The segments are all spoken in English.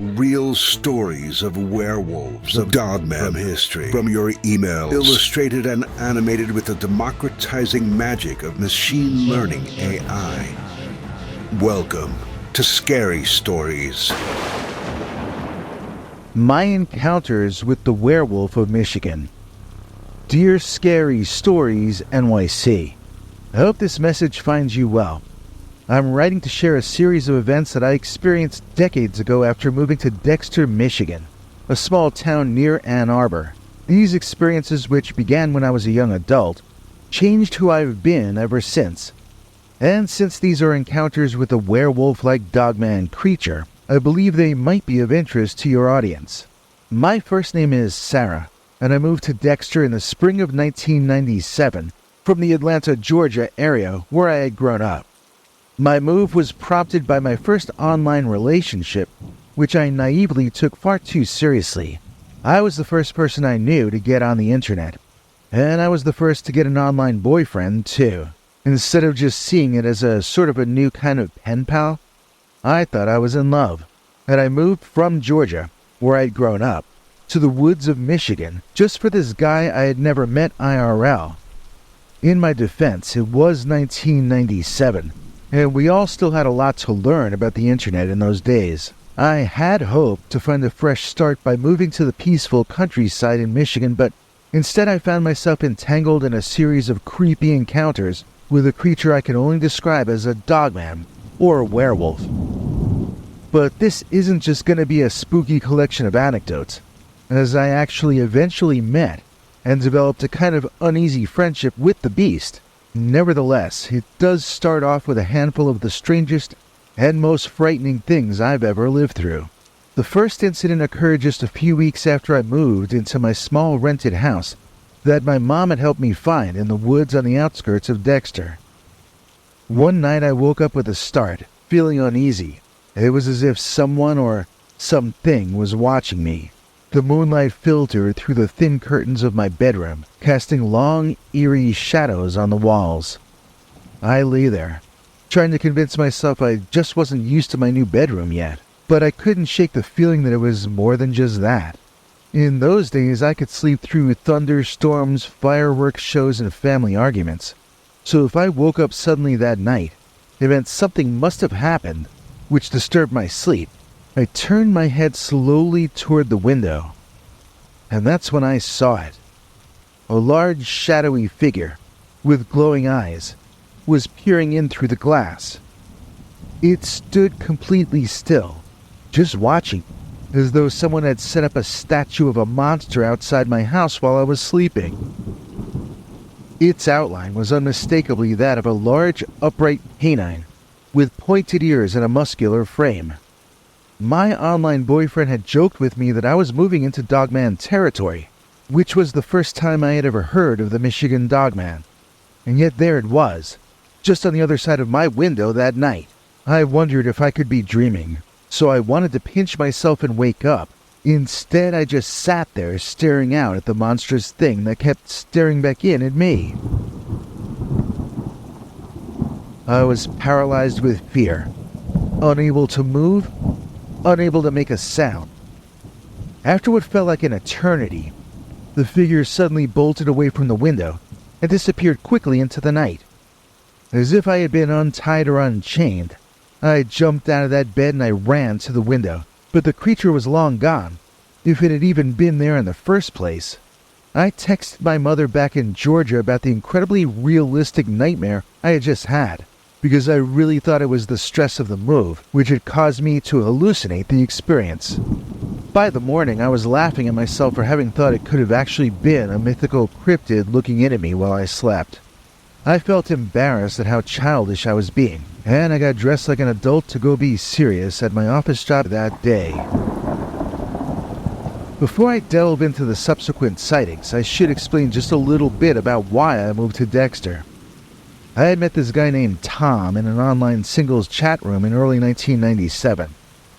Real stories of werewolves of Dogman history from your emails, illustrated and animated with the democratizing magic of machine learning AI. Welcome to Scary Stories. My encounters with the Werewolf of Michigan. Dear Scary Stories NYC, I hope this message finds you well. I'm writing to share a series of events that I experienced decades ago after moving to Dexter, Michigan, a small town near Ann Arbor. These experiences, which began when I was a young adult, changed who I've been ever since. And since these are encounters with a werewolf-like Dogman creature, I believe they might be of interest to your audience. My first name is Sarah, and I moved to Dexter in the spring of 1997 from the Atlanta, Georgia area where I had grown up. My move was prompted by my first online relationship, which I naively took far too seriously. I was the first person I knew to get on the internet, and I was the first to get an online boyfriend too. Instead of just seeing it as a sort of a new kind of pen pal, I thought I was in love, and I moved from Georgia, where I'd grown up, to the woods of Michigan just for this guy I had never met IRL. In my defense, it was 1997, and we all still had a lot to learn about the internet in those days. I had hoped to find a fresh start by moving to the peaceful countryside in Michigan, but instead I found myself entangled in a series of creepy encounters with a creature I can only describe as a dogman or a werewolf. But this isn't just going to be a spooky collection of anecdotes, as I actually eventually met and developed a kind of uneasy friendship with the beast. Nevertheless, it does start off with a handful of the strangest and most frightening things I've ever lived through. The first incident occurred just a few weeks after I moved into my small rented house that my mom had helped me find in the woods on the outskirts of Dexter. One night I woke up with a start, feeling uneasy. It was as if someone or something was watching me. The moonlight filtered through the thin curtains of my bedroom, casting long, eerie shadows on the walls. I lay there, trying to convince myself I just wasn't used to my new bedroom yet, but I couldn't shake the feeling that it was more than just that. In those days, I could sleep through thunderstorms, fireworks shows, and family arguments. So if I woke up suddenly that night, it meant something must have happened, which disturbed my sleep. I turned my head slowly toward the window, and that's when I saw it. A large, shadowy figure, with glowing eyes, was peering in through the glass. It stood completely still, just watching, as though someone had set up a statue of a monster outside my house while I was sleeping. Its outline was unmistakably that of a large, upright canine, with pointed ears and a muscular frame. My online boyfriend had joked with me that I was moving into Dogman territory, which was the first time I had ever heard of the Michigan Dogman. And yet there it was, just on the other side of my window that night. I wondered if I could be dreaming, so I wanted to pinch myself and wake up. Instead, I just sat there staring out at the monstrous thing that kept staring back in at me. I was paralyzed with fear, unable to move, unable to make a sound. After what felt like an eternity, the figure suddenly bolted away from the window and disappeared quickly into the night. As if I had been untied or unchained, I jumped out of that bed and I ran to the window, but the creature was long gone, if it had even been there in the first place. I texted my mother back in Georgia about the incredibly realistic nightmare I had just had, because I really thought it was the stress of the move which had caused me to hallucinate the experience. By the morning, I was laughing at myself for having thought it could have actually been a mythical cryptid looking in at me while I slept. I felt embarrassed at how childish I was being, and I got dressed like an adult to go be serious at my office job that day. Before I delve into the subsequent sightings, I should explain just a little bit about why I moved to Dexter. I had met this guy named Tom in an online singles chat room in early 1997.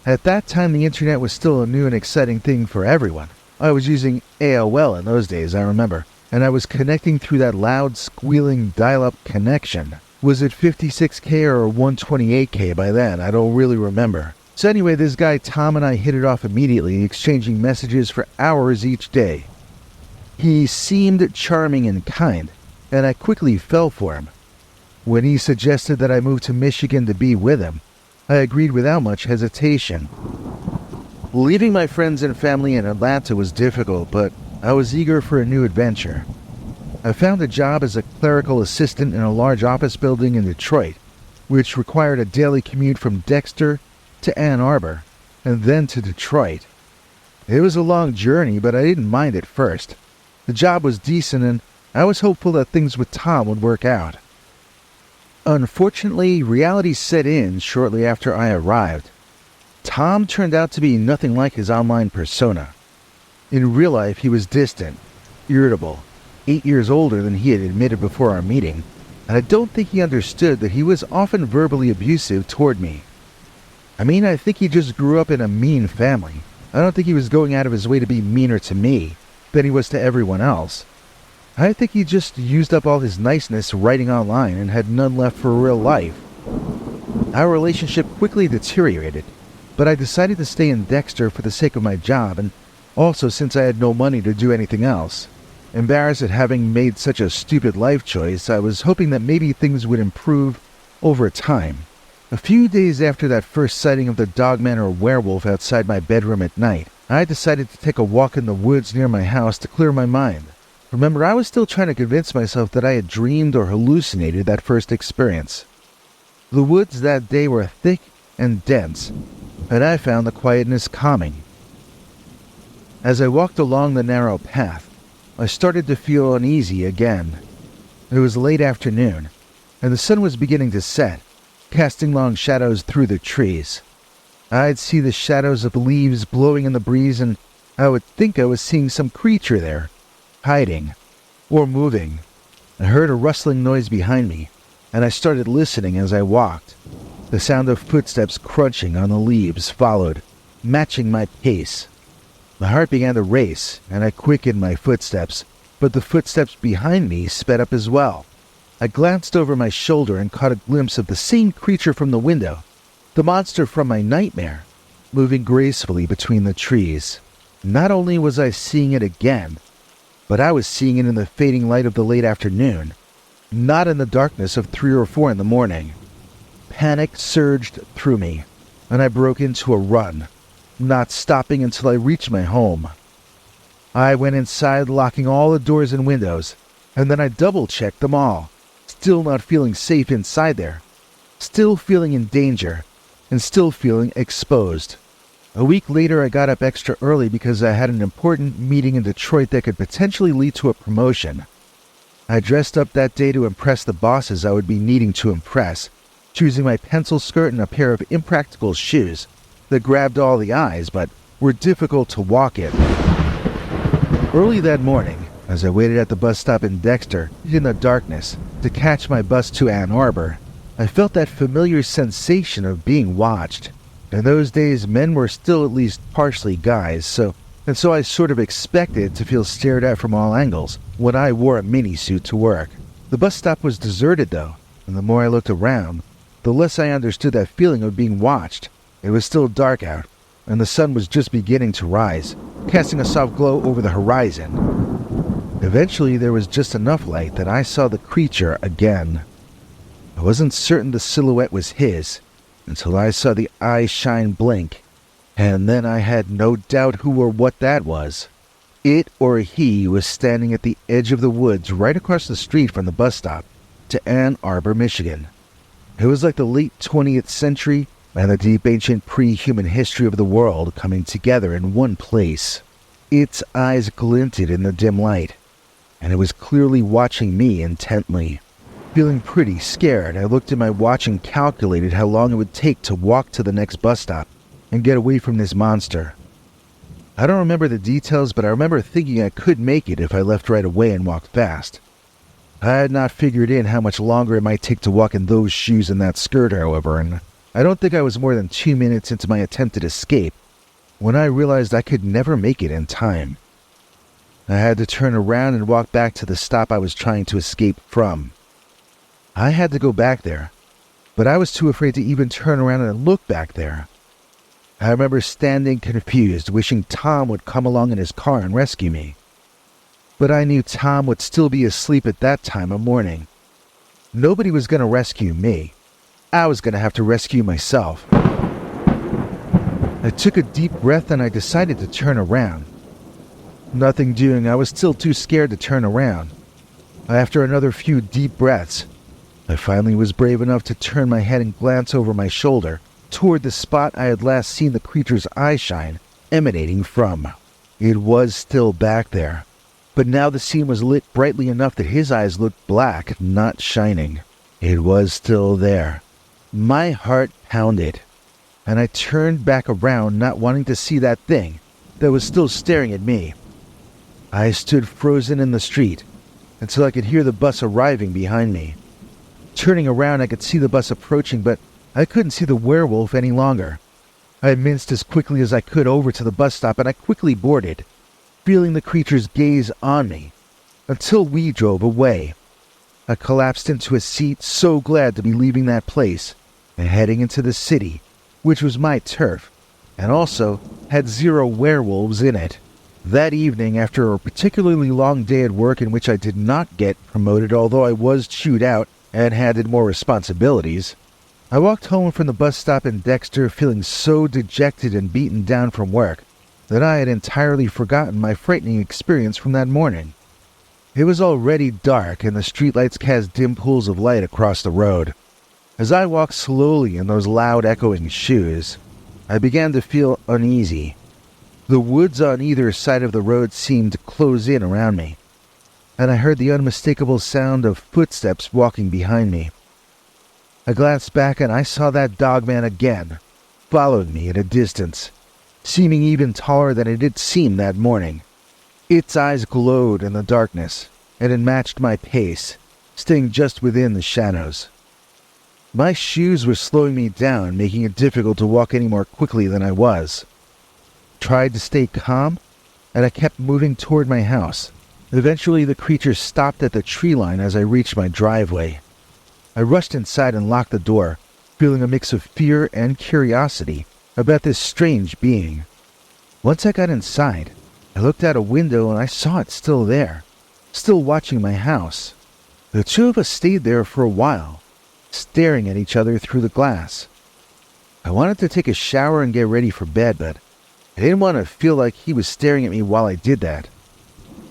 At that time, the internet was still a new and exciting thing for everyone. I was using AOL in those days, I remember, and I was connecting through that loud, squealing dial-up connection. Was it 56K or 128K by then? I don't really remember. So anyway, this guy Tom and I hit it off immediately, exchanging messages for hours each day. He seemed charming and kind, and I quickly fell for him. When he suggested that I move to Michigan to be with him, I agreed without much hesitation. Leaving my friends and family in Atlanta was difficult, but I was eager for a new adventure. I found a job as a clerical assistant in a large office building in Detroit, which required a daily commute from Dexter to Ann Arbor, and then to Detroit. It was a long journey, but I didn't mind at first. The job was decent, and I was hopeful that things with Tom would work out. Unfortunately, reality set in shortly after I arrived. Tom turned out to be nothing like his online persona. In real life, he was distant, irritable, 8 years older than he had admitted before our meeting, and I don't think he understood that he was often verbally abusive toward me. I think he just grew up in a mean family. I don't think he was going out of his way to be meaner to me than he was to everyone else. I think he just used up all his niceness writing online and had none left for real life. Our relationship quickly deteriorated, but I decided to stay in Dexter for the sake of my job and also since I had no money to do anything else. Embarrassed at having made such a stupid life choice, I was hoping that maybe things would improve over time. A few days after that first sighting of the Dogman or werewolf outside my bedroom at night, I decided to take a walk in the woods near my house to clear my mind. Remember, I was still trying to convince myself that I had dreamed or hallucinated that first experience. The woods that day were thick and dense, and I found the quietness calming. As I walked along the narrow path, I started to feel uneasy again. It was late afternoon, and the sun was beginning to set, casting long shadows through the trees. I'd see the shadows of leaves blowing in the breeze, and I would think I was seeing some creature there, hiding, or moving. I heard a rustling noise behind me, and I started listening as I walked. The sound of footsteps crunching on the leaves followed, matching my pace. My heart began to race, and I quickened my footsteps, but the footsteps behind me sped up as well. I glanced over my shoulder and caught a glimpse of the same creature from the window, the monster from my nightmare, moving gracefully between the trees. Not only was I seeing it again, but I was seeing it in the fading light of the late afternoon, not in the darkness of 3 or 4 in the morning. Panic surged through me, and I broke into a run, not stopping until I reached my home. I went inside, locking all the doors and windows, and then I double-checked them all, still not feeling safe inside there, still feeling in danger, and still feeling exposed. A week later, I got up extra early because I had an important meeting in Detroit that could potentially lead to a promotion. I dressed up that day to impress the bosses I would be needing to impress, choosing my pencil skirt and a pair of impractical shoes that grabbed all the eyes but were difficult to walk in. Early that morning, as I waited at the bus stop in Dexter, in the darkness, to catch my bus to Ann Arbor, I felt that familiar sensation of being watched. In those days, men were still at least partially guys, so I sort of expected to feel stared at from all angles when I wore a mini-suit to work. The bus stop was deserted, though, and the more I looked around, the less I understood that feeling of being watched. It was still dark out, and the sun was just beginning to rise, casting a soft glow over the horizon. Eventually, there was just enough light that I saw the creature again. I wasn't certain the silhouette was his, until I saw the eyes shine blink, and then I had no doubt who or what that was. It or he was standing at the edge of the woods right across the street from the bus stop to Ann Arbor, Michigan. It was like the late 20th century and the deep ancient pre-human history of the world coming together in one place. Its eyes glinted in the dim light, and it was clearly watching me intently. Feeling pretty scared, I looked at my watch and calculated how long it would take to walk to the next bus stop and get away from this monster. I don't remember the details, but I remember thinking I could make it if I left right away and walked fast. I had not figured in how much longer it might take to walk in those shoes and that skirt, however, and I don't think I was more than 2 minutes into my attempted escape when I realized I could never make it in time. I had to turn around and walk back to the stop I was trying to escape from. I had to go back there, but I was too afraid to even turn around and look back there. I remember standing confused, wishing Tom would come along in his car and rescue me. But I knew Tom would still be asleep at that time of morning. Nobody was going to rescue me. I was going to have to rescue myself. I took a deep breath and I decided to turn around. Nothing doing, I was still too scared to turn around. After another few deep breaths, I finally was brave enough to turn my head and glance over my shoulder toward the spot I had last seen the creature's eye shine emanating from. It was still back there, but now the scene was lit brightly enough that his eyes looked black, not shining. It was still there. My heart pounded, and I turned back around, not wanting to see that thing that was still staring at me. I stood frozen in the street until I could hear the bus arriving behind me. Turning around, I could see the bus approaching, but I couldn't see the werewolf any longer. I minced as quickly as I could over to the bus stop, and I quickly boarded, feeling the creature's gaze on me, until we drove away. I collapsed into a seat, so glad to be leaving that place and heading into the city, which was my turf, and also had 0 werewolves in it. That evening, after a particularly long day at work in which I did not get promoted, although I was chewed out and handed more responsibilities, I walked home from the bus stop in Dexter feeling so dejected and beaten down from work that I had entirely forgotten my frightening experience from that morning. It was already dark and the streetlights cast dim pools of light across the road. As I walked slowly in those loud echoing shoes, I began to feel uneasy. The woods on either side of the road seemed to close in around me, and I heard the unmistakable sound of footsteps walking behind me. I glanced back and I saw that Dogman again, following me at a distance, seeming even taller than it had seemed that morning. Its eyes glowed in the darkness, and it matched my pace, staying just within the shadows. My shoes were slowing me down, making it difficult to walk any more quickly than I was. Tried to stay calm, and I kept moving toward my house. Eventually, the creature stopped at the tree line as I reached my driveway. I rushed inside and locked the door, feeling a mix of fear and curiosity about this strange being. Once I got inside, I looked out a window and I saw it still there, still watching my house. The two of us stayed there for a while, staring at each other through the glass. I wanted to take a shower and get ready for bed, but I didn't want to feel like he was staring at me while I did that.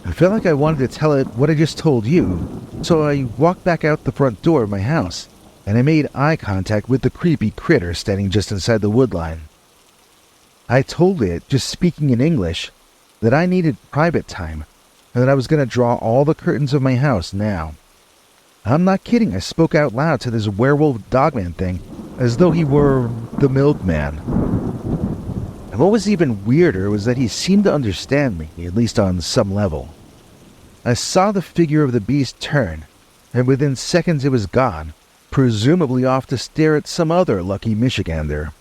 I felt like I wanted to tell it what I just told you, so I walked back out the front door of my house, and I made eye contact with the creepy critter standing just inside the woodline. I told it, just speaking in English, that I needed private time, and that I was going to draw all the curtains of my house now. I'm not kidding, I spoke out loud to this werewolf Dogman thing, as though he were the milkman. And what was even weirder was that he seemed to understand me, at least on some level. I saw the figure of the beast turn, and within seconds it was gone, presumably off to stare at some other lucky Michigander.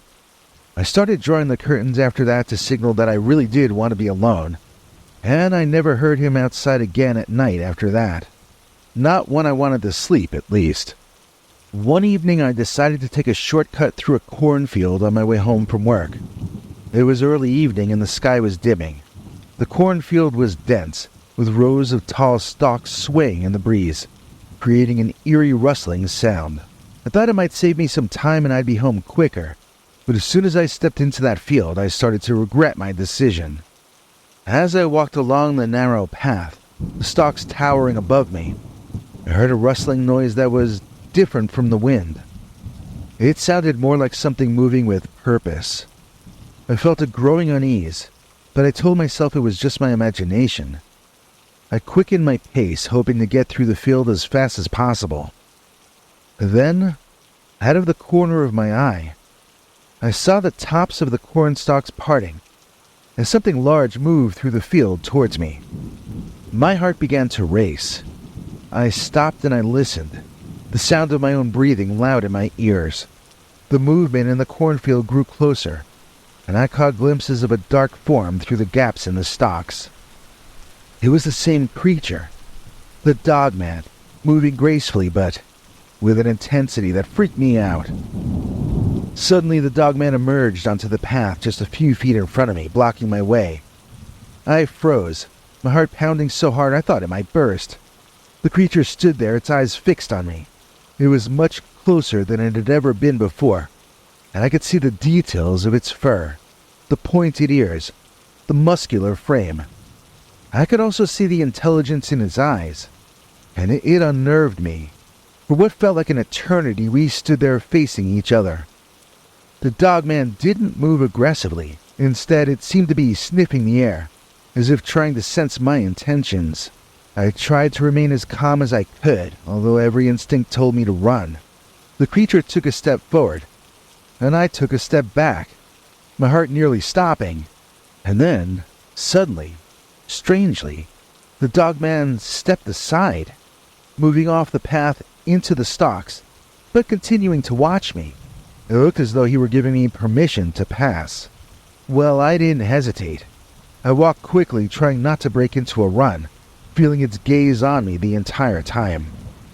I started drawing the curtains after that to signal that I really did want to be alone, and I never heard him outside again at night after that. Not when I wanted to sleep, at least. One evening I decided to take a shortcut through a cornfield on my way home from work. It was early evening and the sky was dimming. The cornfield was dense, with rows of tall stalks swaying in the breeze, creating an eerie rustling sound. I thought it might save me some time and I'd be home quicker, but as soon as I stepped into that field, I started to regret my decision. As I walked along the narrow path, the stalks towering above me, I heard a rustling noise that was different from the wind. It sounded more like something moving with purpose. I felt a growing unease, but I told myself it was just my imagination. I quickened my pace, hoping to get through the field as fast as possible. Then, out of the corner of my eye, I saw the tops of the corn stalks parting, and something large moved through the field towards me. My heart began to race. I stopped and I listened, the sound of my own breathing loud in my ears. The movement in the cornfield grew closer, and I caught glimpses of a dark form through the gaps in the stalks. It was the same creature, the Dogman, moving gracefully but with an intensity that freaked me out. Suddenly, the Dogman emerged onto the path just a few feet in front of me, blocking my way. I froze, my heart pounding so hard I thought it might burst. The creature stood there, its eyes fixed on me. It was much closer than it had ever been before, and I could see the details of its fur, the pointed ears, the muscular frame. I could also see the intelligence in his eyes, and it unnerved me. For what felt like an eternity, we stood there facing each other. The Dogman didn't move aggressively. Instead, it seemed to be sniffing the air, as if trying to sense my intentions. I tried to remain as calm as I could, although every instinct told me to run. The creature took a step forward, and I took a step back, my heart nearly stopping. And then, suddenly, strangely, the Dogman stepped aside, moving off the path into the stalks, but continuing to watch me. It looked as though he were giving me permission to pass. Well, I didn't hesitate. I walked quickly, trying not to break into a run, feeling its gaze on me the entire time.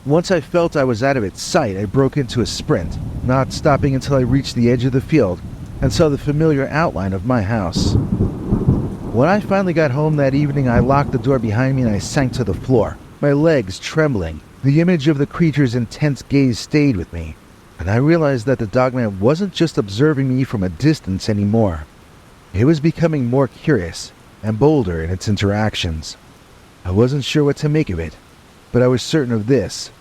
Once I felt I was out of its sight, I broke into a sprint, not stopping until I reached the edge of the field and saw the familiar outline of my house. When I finally got home that evening, I locked the door behind me and I sank to the floor, my legs trembling. The image of the creature's intense gaze stayed with me, and I realized that the Dogman wasn't just observing me from a distance anymore. It was becoming more curious and bolder in its interactions. I wasn't sure what to make of it, but I was certain of this.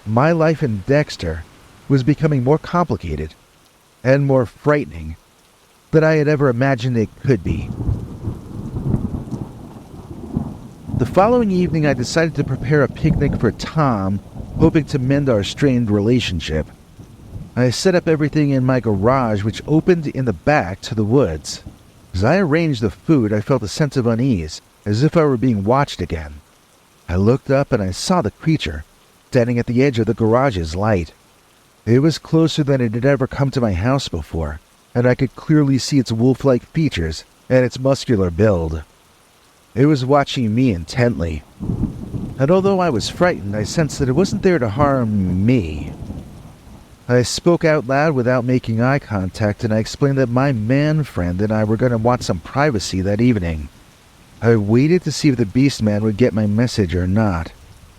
My life in Dexter was becoming more complicated and more frightening than I had ever imagined it could be. The following evening, I decided to prepare a picnic for Tom, hoping to mend our strained relationship. I set up everything in my garage, which opened in the back to the woods. As I arranged the food, I felt a sense of unease, as if I were being watched again. I looked up and I saw the creature, standing at the edge of the garage's light. It was closer than it had ever come to my house before, and I could clearly see its wolf-like features and its muscular build. It was watching me intently, and although I was frightened, I sensed that it wasn't there to harm me. I spoke out loud without making eye contact, and I explained that my man friend and I were going to want some privacy that evening. I waited to see if the beast man would get my message or not.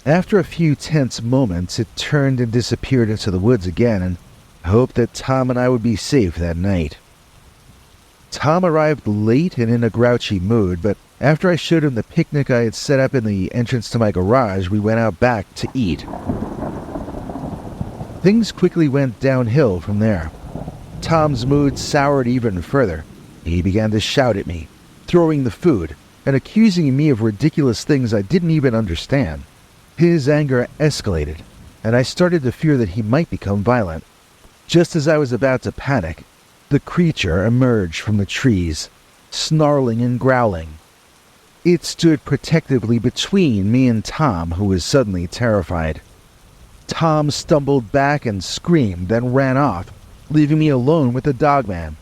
After a few tense moments, it turned and disappeared into the woods again, and I hoped that Tom and I would be safe that night. Tom arrived late and in a grouchy mood, but after I showed him the picnic I had set up in the entrance to my garage, we went out back to eat. Things quickly went downhill from there. Tom's mood soured even further. He began to shout at me, throwing the food, and accusing me of ridiculous things I didn't even understand. His anger escalated, and I started to fear that he might become violent. Just as I was about to panic, the creature emerged from the trees, snarling and growling. It stood protectively between me and Tom, who was suddenly terrified. Tom stumbled back and screamed, then ran off, leaving me alone with the Dogman.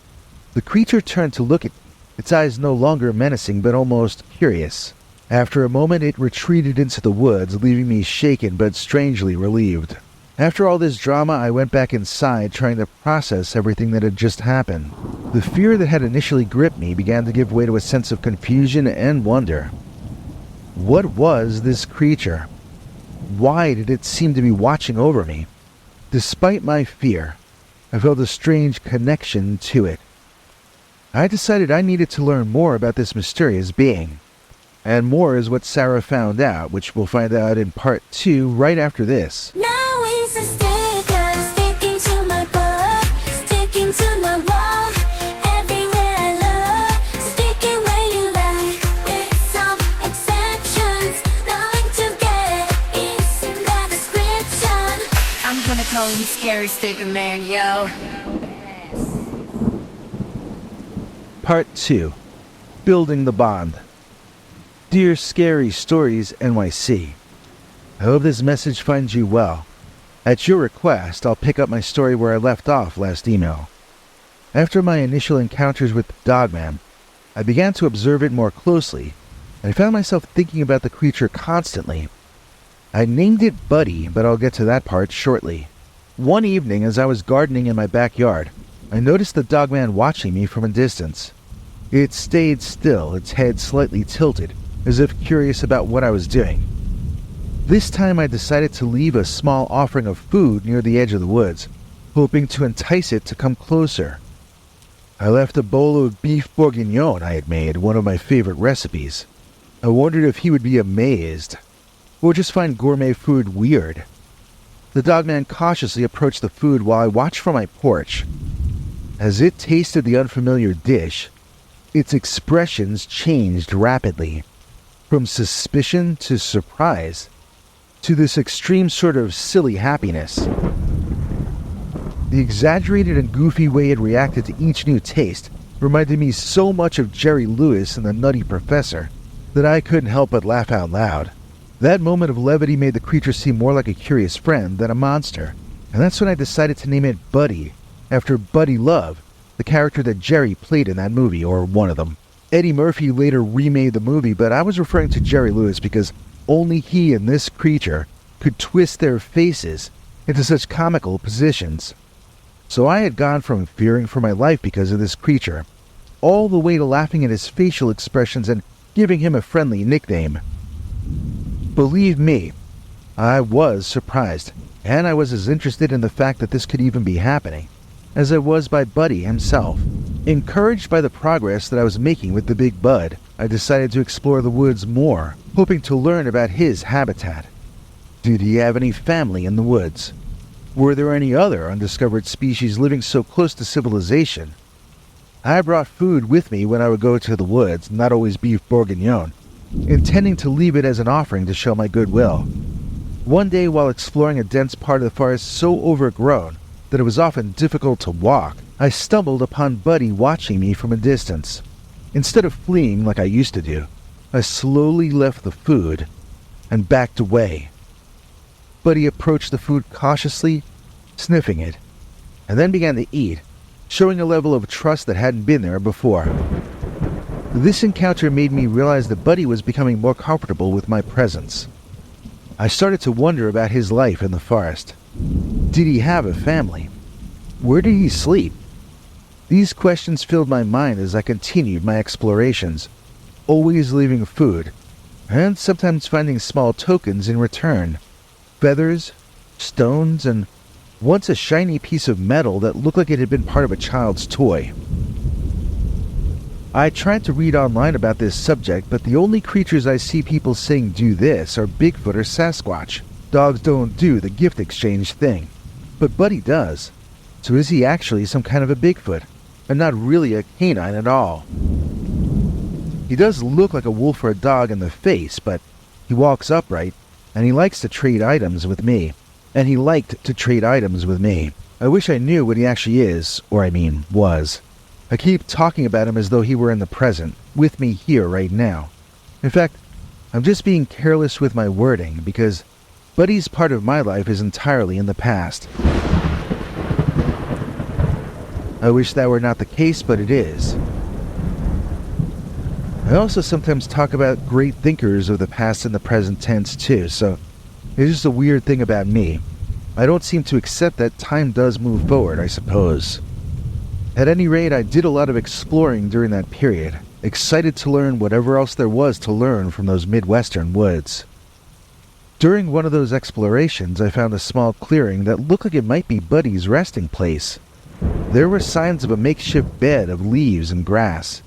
The creature turned to look at me, its eyes no longer menacing but almost curious. After a moment, it retreated into the woods, leaving me shaken but strangely relieved. After all this drama, I went back inside, trying to process everything that had just happened. The fear that had initially gripped me began to give way to a sense of confusion and wonder. What was this creature? Why did it seem to be watching over me? Despite my fear, I felt a strange connection to it. I decided I needed to learn more about this mysterious being. And more is what Sarah found out, which we'll find out in part 2 right after this. Now it's a sticker sticking to my book, sticking to my wall, everywhere I look, sticking where you like, with some exceptions, nothing to get, it's in the description. I'm gonna call you Scary Sticker Man, yo. Part 2. Building the Bond. Dear Scary Stories NYC, I hope this message finds you well. At your request, I'll pick up my story where I left off last email. After my initial encounters with the Dogman, I began to observe it more closely, and I found myself thinking about the creature constantly. I named it Buddy, but I'll get to that part shortly. One evening, as I was gardening in my backyard, I noticed the Dogman watching me from a distance. It stayed still, its head slightly tilted, as if curious about what I was doing. This time I decided to leave a small offering of food near the edge of the woods, hoping to entice it to come closer. I left a bowl of beef bourguignon I had made, one of my favorite recipes. I wondered if he would be amazed, or just find gourmet food weird. The Dogman cautiously approached the food while I watched from my porch. As it tasted the unfamiliar dish, its expressions changed rapidly, from suspicion to surprise, to this extreme sort of silly happiness. The exaggerated and goofy way it reacted to each new taste reminded me so much of Jerry Lewis and the Nutty Professor that I couldn't help but laugh out loud. That moment of levity made the creature seem more like a curious friend than a monster, and that's when I decided to name it Buddy, after Buddy Love, the character that Jerry played in that movie, or one of them. Eddie Murphy later remade the movie, but I was referring to Jerry Lewis because only he and this creature could twist their faces into such comical positions. So I had gone from fearing for my life because of this creature, all the way to laughing at his facial expressions and giving him a friendly nickname. Believe me, I was surprised, and I was as interested in the fact that this could even be happening as I was by Buddy himself. Encouraged by the progress that I was making with the big bud, I decided to explore the woods more, hoping to learn about his habitat. Did he have any family in the woods? Were there any other undiscovered species living so close to civilization? I brought food with me when I would go to the woods, not always beef bourguignon, intending to leave it as an offering to show my goodwill. One day, while exploring a dense part of the forest so overgrown that it was often difficult to walk, I stumbled upon Buddy watching me from a distance. Instead of fleeing like I used to do, I slowly left the food and backed away. Buddy approached the food cautiously, sniffing it, and then began to eat, showing a level of trust that hadn't been there before. This encounter made me realize that Buddy was becoming more comfortable with my presence. I started to wonder about his life in the forest. Did he have a family? Where did he sleep? These questions filled my mind as I continued my explorations, always leaving food, and sometimes finding small tokens in return. Feathers, stones, and once a shiny piece of metal that looked like it had been part of a child's toy. I tried to read online about this subject, but the only creatures I see people saying do this are Bigfoot or Sasquatch. Dogs don't do the gift exchange thing, but Buddy does. So is he actually some kind of a Bigfoot, and not really a canine at all? He does look like a wolf or a dog in the face, but he walks upright, and he likes to trade items with me. And he liked to trade items with me. I wish I knew what he actually is, or was. I keep talking about him as though he were in the present, with me here right now. In fact, I'm just being careless with my wording, because Buddy's part of my life is entirely in the past. I wish that were not the case, but it is. I also sometimes talk about great thinkers of the past in the present tense too, so it's just a weird thing about me. I don't seem to accept that time does move forward, I suppose. At any rate, I did a lot of exploring during that period, excited to learn whatever else there was to learn from those Midwestern woods. During one of those explorations, I found a small clearing that looked like it might be Buddy's resting place. There were signs of a makeshift bed of leaves and grass.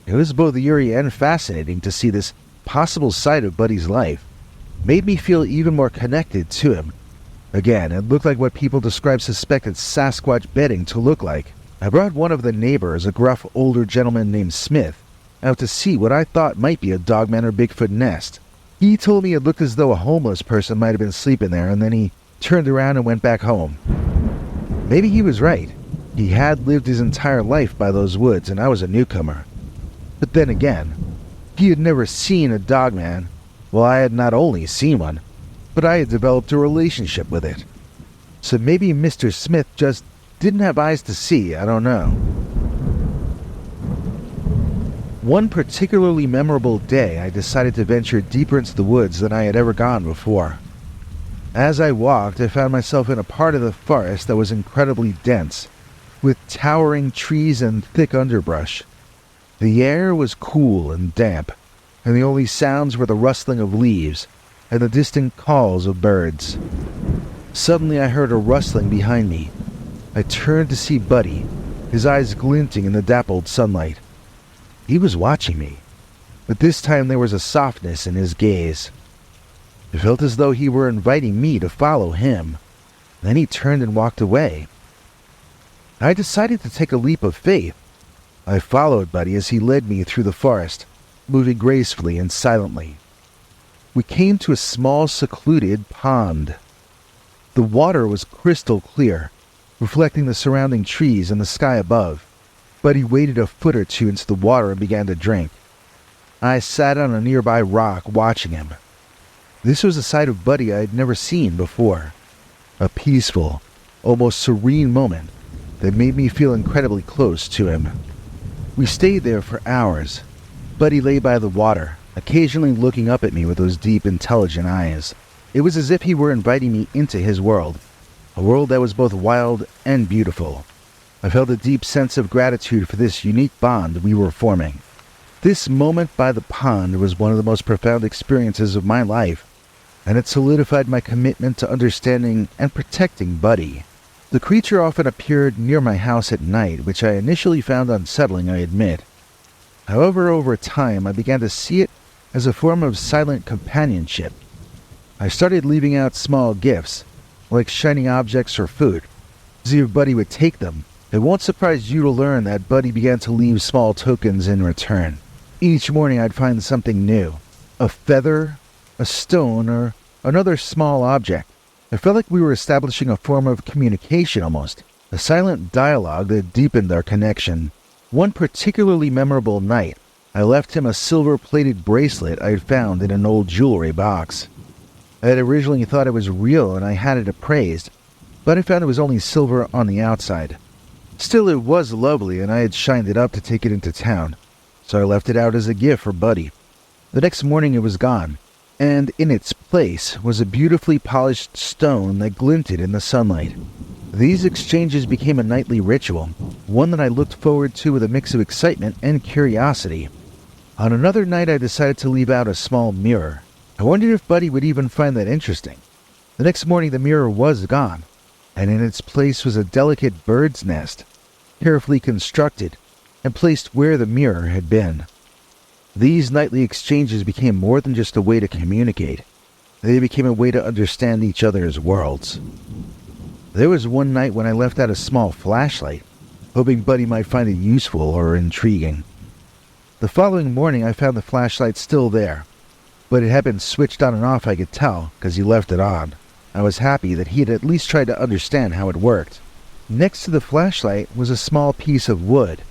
It was both eerie and fascinating to see this possible side of Buddy's life. Made me feel even more connected to him. Again, it looked like what people describe suspected Sasquatch bedding to look like. I brought one of the neighbors, a gruff older gentleman named Smith, out to see what I thought might be a Dogman or Bigfoot nest. He told me it looked as though a homeless person might have been sleeping there, and then he turned around and went back home. Maybe he was right. He had lived his entire life by those woods, and I was a newcomer. But then again, he had never seen a Dogman. Well, I had not only seen one, but I had developed a relationship with it. So maybe Mr. Smith just didn't have eyes to see, I don't know. One particularly memorable day, I decided to venture deeper into the woods than I had ever gone before. As I walked, I found myself in a part of the forest that was incredibly dense. with towering trees and thick underbrush. The air was cool and damp, and the only sounds were the rustling of leaves and the distant calls of birds. Suddenly I heard a rustling behind me. I turned to see Buddy, his eyes glinting in the dappled sunlight. He was watching me, but this time there was a softness in his gaze. It felt as though he were inviting me to follow him. Then he turned and walked away. I decided to take a leap of faith. I followed Buddy as he led me through the forest, moving gracefully and silently. We came to a small, secluded pond. The water was crystal clear, reflecting the surrounding trees and the sky above. Buddy waded a foot or two into the water and began to drink. I sat on a nearby rock watching him. This was a side of Buddy I had never seen before. A peaceful, almost serene moment that made me feel incredibly close to him. We stayed there for hours. Buddy lay by the water, occasionally looking up at me with those deep, intelligent eyes. It was as if he were inviting me into his world, a world that was both wild and beautiful. I felt a deep sense of gratitude for this unique bond we were forming. This moment by the pond was one of the most profound experiences of my life, and it solidified my commitment to understanding and protecting Buddy. The creature often appeared near my house at night, which I initially found unsettling, I admit. However, over time, I began to see it as a form of silent companionship. I started leaving out small gifts, like shiny objects or food, to see if Buddy would take them. It won't surprise you to learn that Buddy began to leave small tokens in return. Each morning I'd find something new, a feather, a stone, or another small object. I felt like we were establishing a form of communication almost, a silent dialogue that deepened our connection. One particularly memorable night, I left him a silver-plated bracelet I had found in an old jewelry box. I had originally thought it was real and I had it appraised, but I found it was only silver on the outside. Still, it was lovely and I had shined it up to take it into town, so I left it out as a gift for Buddy. The next morning it was gone, and in its place was a beautifully polished stone that glinted in the sunlight. These exchanges became a nightly ritual, one that I looked forward to with a mix of excitement and curiosity. On another night I decided to leave out a small mirror. I wondered if Buddy would even find that interesting. The next morning the mirror was gone, and in its place was a delicate bird's nest, carefully constructed and placed where the mirror had been. These nightly exchanges became more than just a way to communicate. They became a way to understand each other's worlds. There was one night when I left out a small flashlight, hoping Buddy might find it useful or intriguing. The following morning I found the flashlight still there, but it had been switched on and off, I could tell, because he left it on. I was happy that he had at least tried to understand how it worked. Next to the flashlight was a small piece of wood,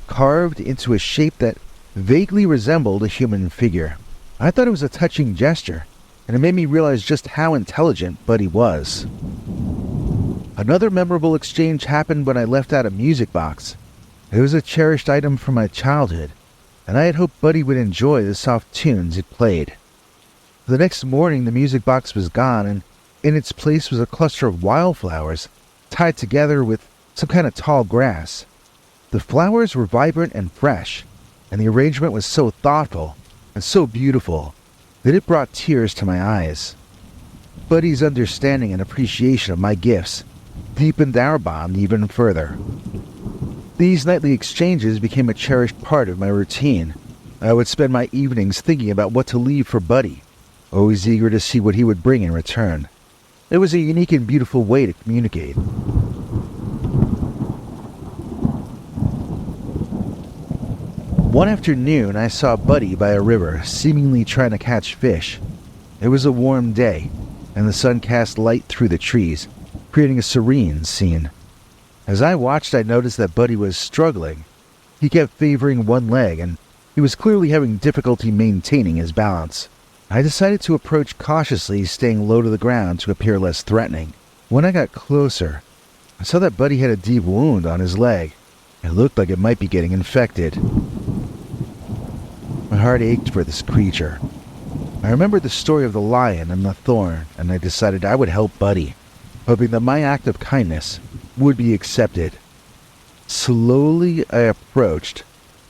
carved into a shape that vaguely resembled a human figure. I thought it was a touching gesture, and it made me realize just how intelligent Buddy was. Another memorable exchange happened when I left out a music box. It was a cherished item from my childhood, and I had hoped Buddy would enjoy the soft tunes it played. The next morning the music box was gone, and in its place was a cluster of wildflowers tied together with some kind of tall grass. The flowers were vibrant and fresh, and the arrangement was so thoughtful and so beautiful that it brought tears to my eyes. Buddy's understanding and appreciation of my gifts deepened our bond even further. These nightly exchanges became a cherished part of my routine. I would spend my evenings thinking about what to leave for Buddy, always eager to see what he would bring in return. It was a unique and beautiful way to communicate. One afternoon, I saw Buddy by a river, seemingly trying to catch fish. It was a warm day, and the sun cast light through the trees, creating a serene scene. As I watched, I noticed that Buddy was struggling. He kept favoring one leg, and he was clearly having difficulty maintaining his balance. I decided to approach cautiously, staying low to the ground to appear less threatening. When I got closer, I saw that Buddy had a deep wound on his leg. It looked like it might be getting infected. My heart ached for this creature. I remembered the story of the lion and the thorn, and I decided I would help Buddy, hoping that my act of kindness would be accepted. Slowly I approached,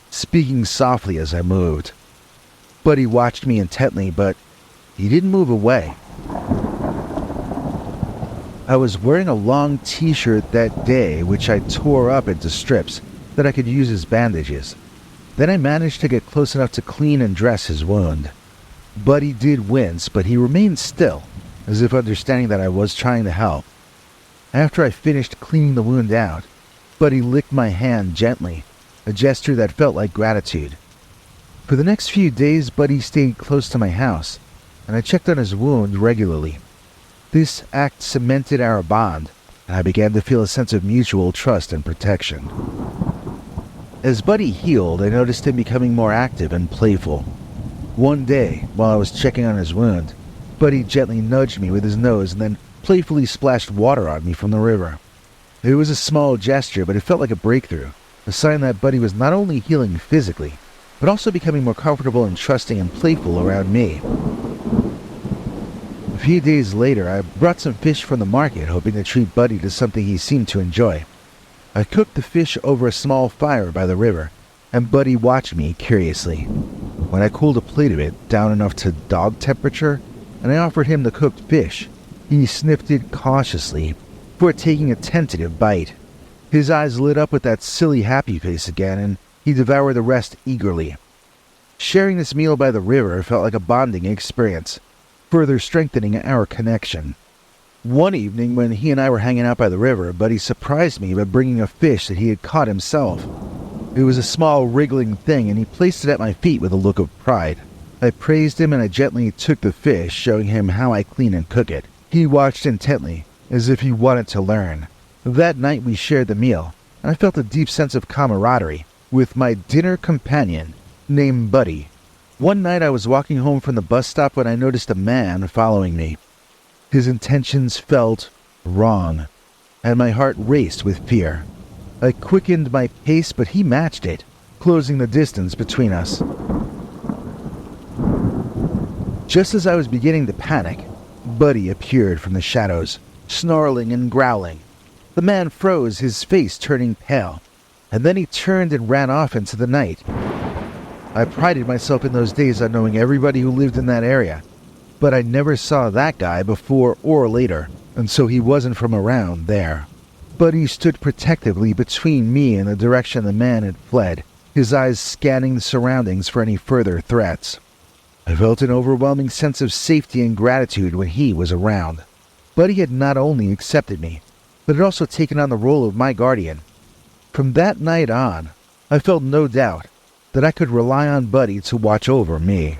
speaking softly as I moved. Buddy watched me intently, but he didn't move away. I was wearing a long t-shirt that day, which I tore up into strips that I could use as bandages. Then I managed to get close enough to clean and dress his wound. Buddy did wince, but he remained still, as if understanding that I was trying to help. After I finished cleaning the wound out, Buddy licked my hand gently, a gesture that felt like gratitude. For the next few days, Buddy stayed close to my house, and I checked on his wound regularly. This act cemented our bond, and I began to feel a sense of mutual trust and protection. As Buddy healed, I noticed him becoming more active and playful. One day, while I was checking on his wound, Buddy gently nudged me with his nose and then playfully splashed water on me from the river. It was a small gesture, but it felt like a breakthrough, a sign that Buddy was not only healing physically, but also becoming more comfortable and trusting and playful around me. A few days later, I brought some fish from the market, hoping to treat Buddy to something he seemed to enjoy. I cooked the fish over a small fire by the river, and Buddy watched me curiously. When I cooled a plate of it down enough to dog temperature, and I offered him the cooked fish, he sniffed it cautiously before taking a tentative bite. His eyes lit up with that silly happy face again, and he devoured the rest eagerly. Sharing this meal by the river felt like a bonding experience, further strengthening our connection. One evening when he and I were hanging out by the river, Buddy surprised me by bringing a fish that he had caught himself. It was a small wriggling thing, and he placed it at my feet with a look of pride. I praised him and I gently took the fish, showing him how I clean and cook it. He watched intently, as if he wanted to learn. That night we shared the meal, and I felt a deep sense of camaraderie with my dinner companion named Buddy. One night I was walking home from the bus stop when I noticed a man following me. His intentions felt wrong, and my heart raced with fear. I quickened my pace, but he matched it, closing the distance between us. Just as I was beginning to panic, Buddy appeared from the shadows, snarling and growling. The man froze, his face turning pale, and then he turned and ran off into the night. I prided myself in those days on knowing everybody who lived in that area, but I never saw that guy before or later, and so he wasn't from around there. Buddy stood protectively between me and the direction the man had fled, his eyes scanning the surroundings for any further threats. I felt an overwhelming sense of safety and gratitude when he was around. Buddy had not only accepted me, but had also taken on the role of my guardian. From that night on, I felt no doubt that I could rely on Buddy to watch over me.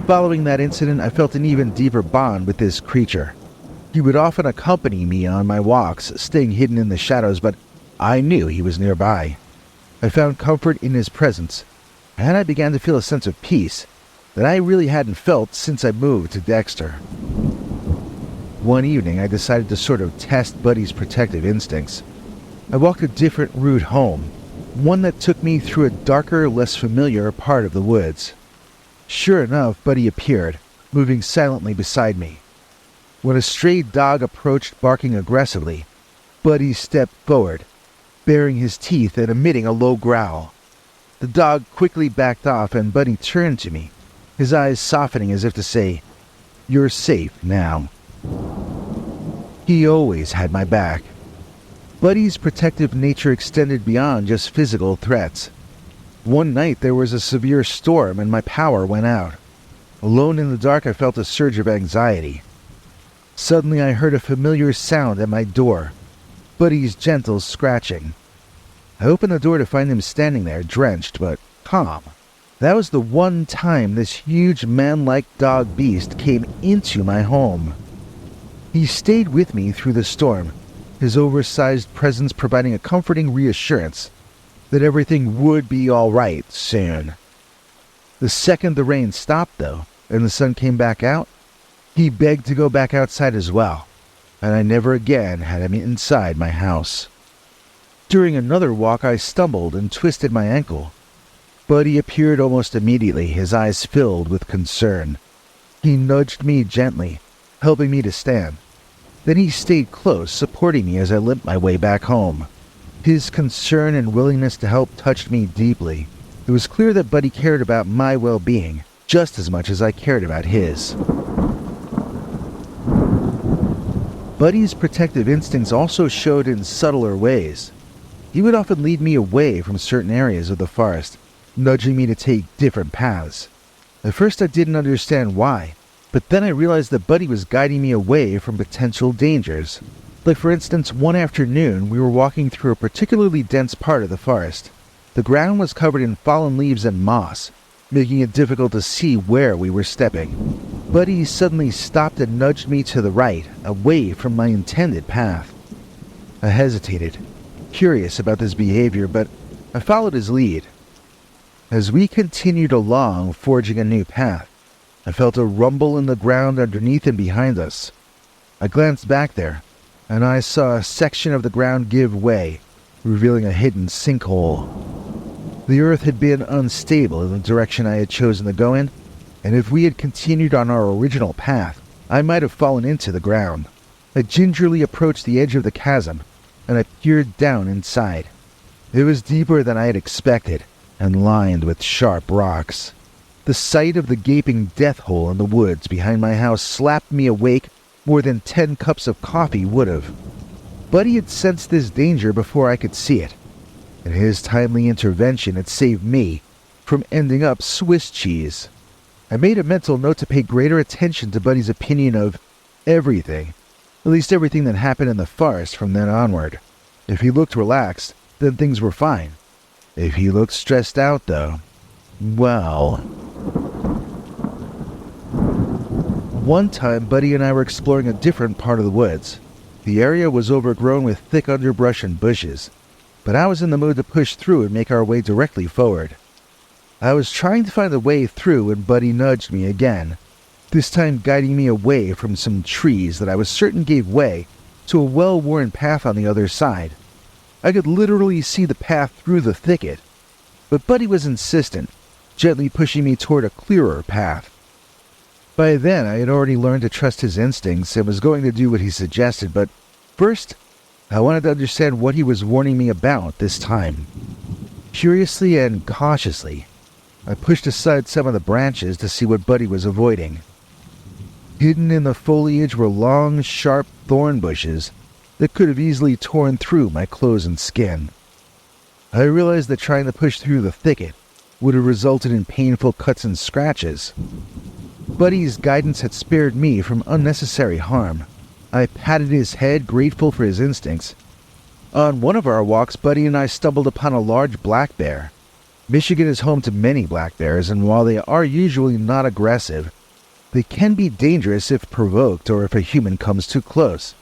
Following that incident, I felt an even deeper bond with this creature. He would often accompany me on my walks, staying hidden in the shadows, but I knew he was nearby. I found comfort in his presence, and I began to feel a sense of peace that I really hadn't felt since I moved to Dexter. One evening, I decided to sort of test Buddy's protective instincts. I walked a different route home, one that took me through a darker, less familiar part of the woods. Sure enough, Buddy appeared, moving silently beside me. When a stray dog approached barking aggressively, Buddy stepped forward, baring his teeth and emitting a low growl. The dog quickly backed off and Buddy turned to me, his eyes softening as if to say, "You're safe now." He always had my back. Buddy's protective nature extended beyond just physical threats. One night there was a severe storm and my power went out. Alone in the dark, I felt a surge of anxiety. Suddenly I heard a familiar sound at my door, Buddy's gentle scratching. I opened the door to find him standing there, drenched but calm. That was the one time this huge man-like dog beast came into my home. He stayed with me through the storm, his oversized presence providing a comforting reassurance that everything would be all right soon. The second the rain stopped, though, and the sun came back out, he begged to go back outside as well, and I never again had him inside my house. During another walk, I stumbled and twisted my ankle. Buddy appeared almost immediately, his eyes filled with concern. He nudged me gently, helping me to stand. Then he stayed close, supporting me as I limped my way back home. His concern and willingness to help touched me deeply. It was clear that Buddy cared about my well-being just as much as I cared about his. Buddy's protective instincts also showed in subtler ways. He would often lead me away from certain areas of the forest, nudging me to take different paths. At first I didn't understand why, but then I realized that Buddy was guiding me away from potential dangers. Like for instance, one afternoon we were walking through a particularly dense part of the forest. The ground was covered in fallen leaves and moss, making it difficult to see where we were stepping. Buddy suddenly stopped and nudged me to the right, away from my intended path. I hesitated, curious about this behavior, but I followed his lead. As we continued along, forging a new path, I felt a rumble in the ground underneath and behind us. I glanced back there, and I saw a section of the ground give way, revealing a hidden sinkhole. The earth had been unstable in the direction I had chosen to go in, and if we had continued on our original path, I might have fallen into the ground. I gingerly approached the edge of the chasm, and I peered down inside. It was deeper than I had expected, and lined with sharp rocks. The sight of the gaping death hole in the woods behind my house slapped me awake more than 10 cups of coffee would have. Buddy had sensed this danger before I could see it, and his timely intervention had saved me from ending up Swiss cheese. I made a mental note to pay greater attention to Buddy's opinion of everything, at least everything that happened in the forest from then onward. If he looked relaxed, then things were fine. If he looked stressed out, though, well... One time, Buddy and I were exploring a different part of the woods. The area was overgrown with thick underbrush and bushes, but I was in the mood to push through and make our way directly forward. I was trying to find a way through when Buddy nudged me again, this time guiding me away from some trees that I was certain gave way to a well-worn path on the other side. I could literally see the path through the thicket, but Buddy was insistent, gently pushing me toward a clearer path. By then, I had already learned to trust his instincts and was going to do what he suggested, but first, I wanted to understand what he was warning me about this time. Curiously and cautiously, I pushed aside some of the branches to see what Buddy was avoiding. Hidden in the foliage were long, sharp thorn bushes that could have easily torn through my clothes and skin. I realized that trying to push through the thicket would have resulted in painful cuts and scratches. Buddy's guidance had spared me from unnecessary harm. I patted his head, grateful for his instincts. On one of our walks, Buddy and I stumbled upon a large black bear. Michigan is home to many black bears, and while they are usually not aggressive, they can be dangerous if provoked or if a human comes too close.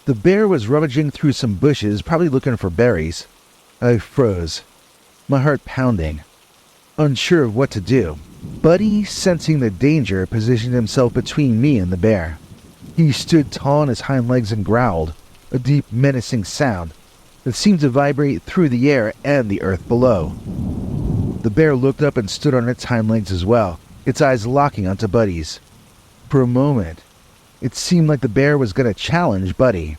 The bear was rummaging through some bushes, probably looking for berries. I froze, my heart pounding, unsure of what to do. Buddy, sensing the danger, positioned himself between me and the bear. He stood tall on his hind legs and growled, a deep, menacing sound that seemed to vibrate through the air and the earth below. The bear looked up and stood on its hind legs as well, its eyes locking onto Buddy's. For a moment, it seemed like the bear was going to challenge Buddy,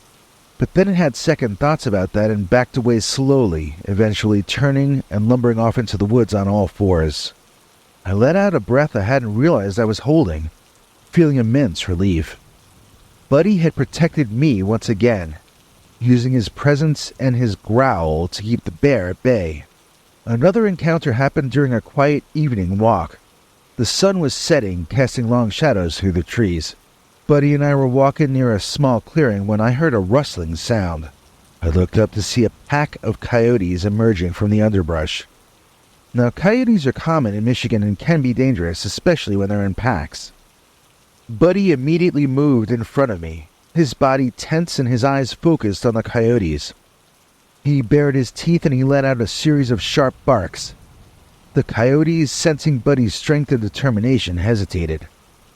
but then it had second thoughts about that and backed away slowly, eventually turning and lumbering off into the woods on all fours. I let out a breath I hadn't realized I was holding, feeling immense relief. Buddy had protected me once again, using his presence and his growl to keep the bear at bay. Another encounter happened during a quiet evening walk. The sun was setting, casting long shadows through the trees. Buddy and I were walking near a small clearing when I heard a rustling sound. I looked up to see a pack of coyotes emerging from the underbrush. Now, coyotes are common in Michigan and can be dangerous, especially when they're in packs. Buddy immediately moved in front of me, his body tense and his eyes focused on the coyotes. He bared his teeth and he let out a series of sharp barks. The coyotes, sensing Buddy's strength and determination, hesitated.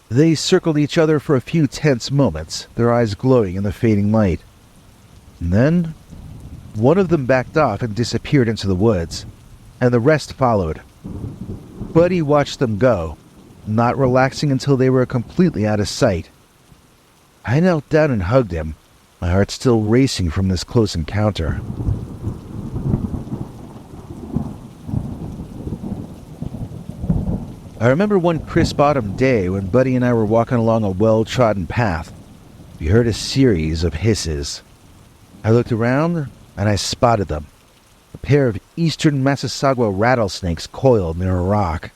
They circled each other for a few tense moments, their eyes glowing in the fading light. And then, one of them backed off and disappeared into the woods, and the rest followed. Buddy watched them go, not relaxing until they were completely out of sight. I knelt down and hugged him, my heart still racing from this close encounter. I remember one crisp autumn day when Buddy and I were walking along a well-trodden path. We heard a series of hisses. I looked around and I spotted them. A pair of eastern Massasauga rattlesnakes coiled near a rock.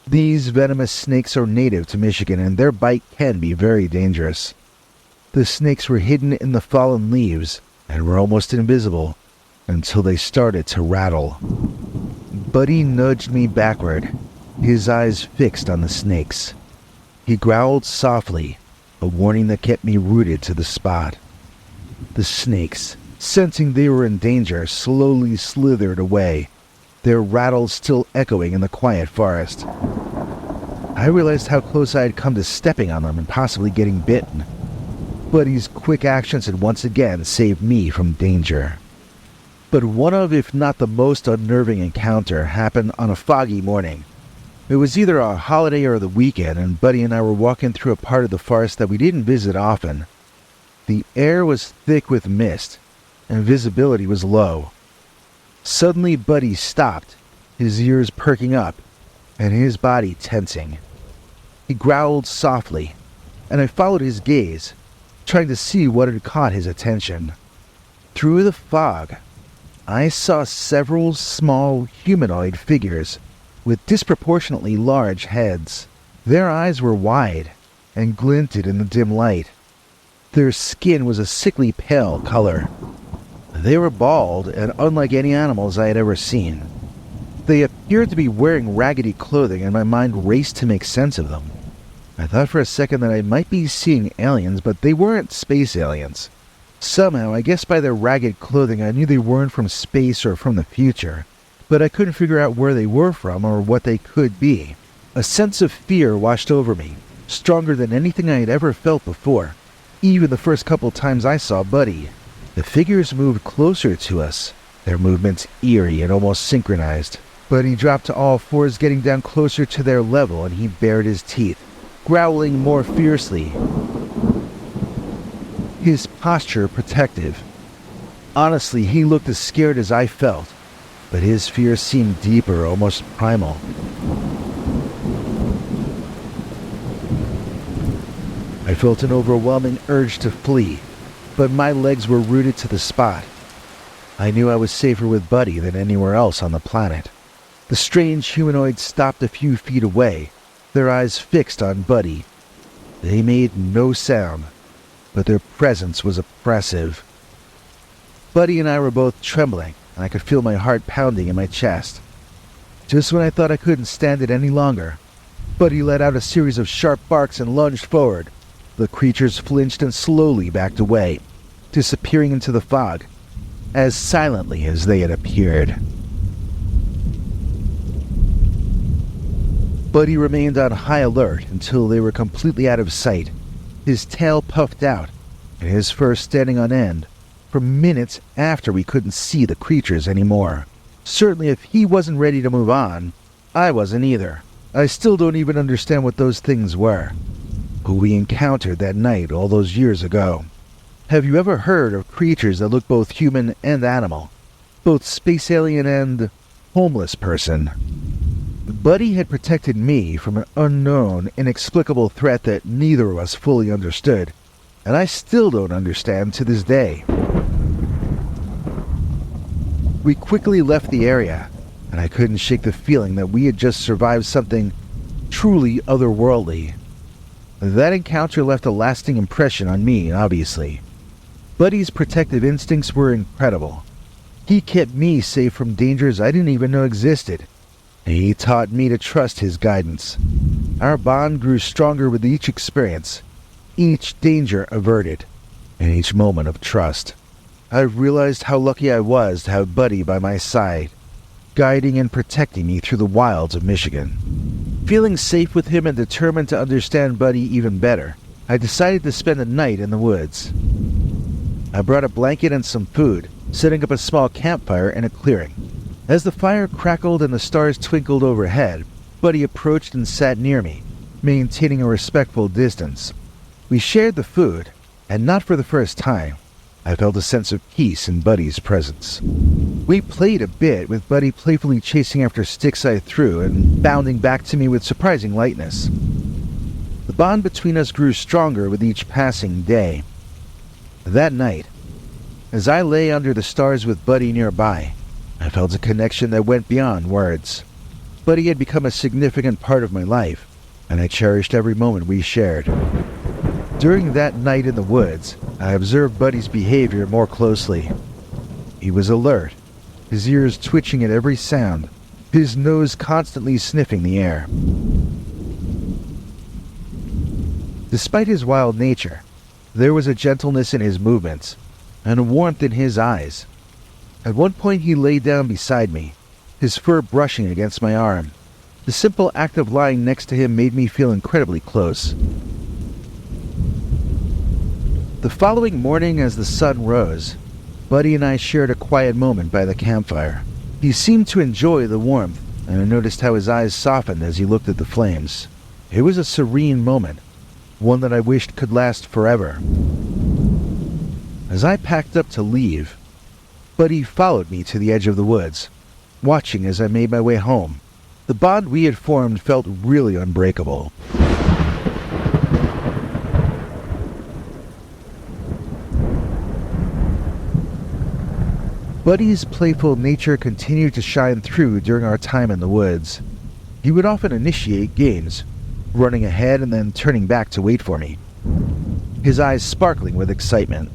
These venomous snakes are native to Michigan and their bite can be very dangerous. The snakes were hidden in the fallen leaves and were almost invisible until they started to rattle. Buddy nudged me backward, his eyes fixed on the snakes. He growled softly, a warning that kept me rooted to the spot. The snakes, sensing they were in danger, slowly slithered away, their rattles still echoing in the quiet forest. I realized how close I had come to stepping on them and possibly getting bitten. Buddy's quick actions had once again saved me from danger. But one of, if not the most unnerving encounter, happened on a foggy morning. It was either a holiday or the weekend, and Buddy and I were walking through a part of the forest that we didn't visit often. The air was thick with mist, and visibility was low. Suddenly Buddy stopped, his ears perking up, and his body tensing. He growled softly, and I followed his gaze, trying to see what had caught his attention. Through the fog, I saw several small humanoid figures with disproportionately large heads. Their eyes were wide and glinted in the dim light. Their skin was a sickly pale color. They were bald and unlike any animals I had ever seen. They appeared to be wearing raggedy clothing, and my mind raced to make sense of them. I thought for a second that I might be seeing aliens, but they weren't space aliens. Somehow, I guess by their ragged clothing, I knew they weren't from space or from the future, but I couldn't figure out where they were from or what they could be. A sense of fear washed over me, stronger than anything I had ever felt before, even the first couple times I saw Buddy. The figures moved closer to us, their movements eerie and almost synchronized. Buddy dropped to all fours, getting down closer to their level, and he bared his teeth, growling more fiercely, his posture protective. Honestly, he looked as scared as I felt, but his fear seemed deeper, almost primal. I felt an overwhelming urge to flee, but my legs were rooted to the spot. I knew I was safer with Buddy than anywhere else on the planet. The strange humanoids stopped a few feet away, their eyes fixed on Buddy. They made no sound, but their presence was oppressive. Buddy and I were both trembling, and I could feel my heart pounding in my chest. Just when I thought I couldn't stand it any longer, Buddy let out a series of sharp barks and lunged forward. The creatures flinched and slowly backed away, disappearing into the fog, as silently as they had appeared. Buddy remained on high alert until they were completely out of sight, his tail puffed out, and his fur standing on end, for minutes after we couldn't see the creatures anymore. Certainly if he wasn't ready to move on, I wasn't either. I still don't even understand what those things were, who we encountered that night all those years ago. Have you ever heard of creatures that look both human and animal, both space alien and homeless person? Buddy had protected me from an unknown, inexplicable threat that neither of us fully understood, and I still don't understand to this day. We quickly left the area, and I couldn't shake the feeling that we had just survived something truly otherworldly. That encounter left a lasting impression on me, obviously. Buddy's protective instincts were incredible. He kept me safe from dangers I didn't even know existed. He taught me to trust his guidance. Our bond grew stronger with each experience, each danger averted, and each moment of trust. I realized how lucky I was to have Buddy by my side, guiding and protecting me through the wilds of Michigan. Feeling safe with him and determined to understand Buddy even better, I decided to spend the night in the woods. I brought a blanket and some food, setting up a small campfire in a clearing. As the fire crackled and the stars twinkled overhead, Buddy approached and sat near me, maintaining a respectful distance. We shared the food, and not for the first time, I felt a sense of peace in Buddy's presence. We played a bit, with Buddy playfully chasing after sticks I threw and bounding back to me with surprising lightness. The bond between us grew stronger with each passing day. That night, as I lay under the stars with Buddy nearby, I felt a connection that went beyond words. Buddy had become a significant part of my life, and I cherished every moment we shared. During that night in the woods, I observed Buddy's behavior more closely. He was alert, his ears twitching at every sound, his nose constantly sniffing the air. Despite his wild nature, there was a gentleness in his movements and a warmth in his eyes. At one point he lay down beside me, his fur brushing against my arm. The simple act of lying next to him made me feel incredibly close. The following morning, as the sun rose, Buddy and I shared a quiet moment by the campfire. He seemed to enjoy the warmth, and I noticed how his eyes softened as he looked at the flames. It was a serene moment, one that I wished could last forever. As I packed up to leave, Buddy followed me to the edge of the woods, watching as I made my way home. The bond we had formed felt really unbreakable. Buddy's playful nature continued to shine through during our time in the woods. He would often initiate games, running ahead and then turning back to wait for me, his eyes sparkling with excitement.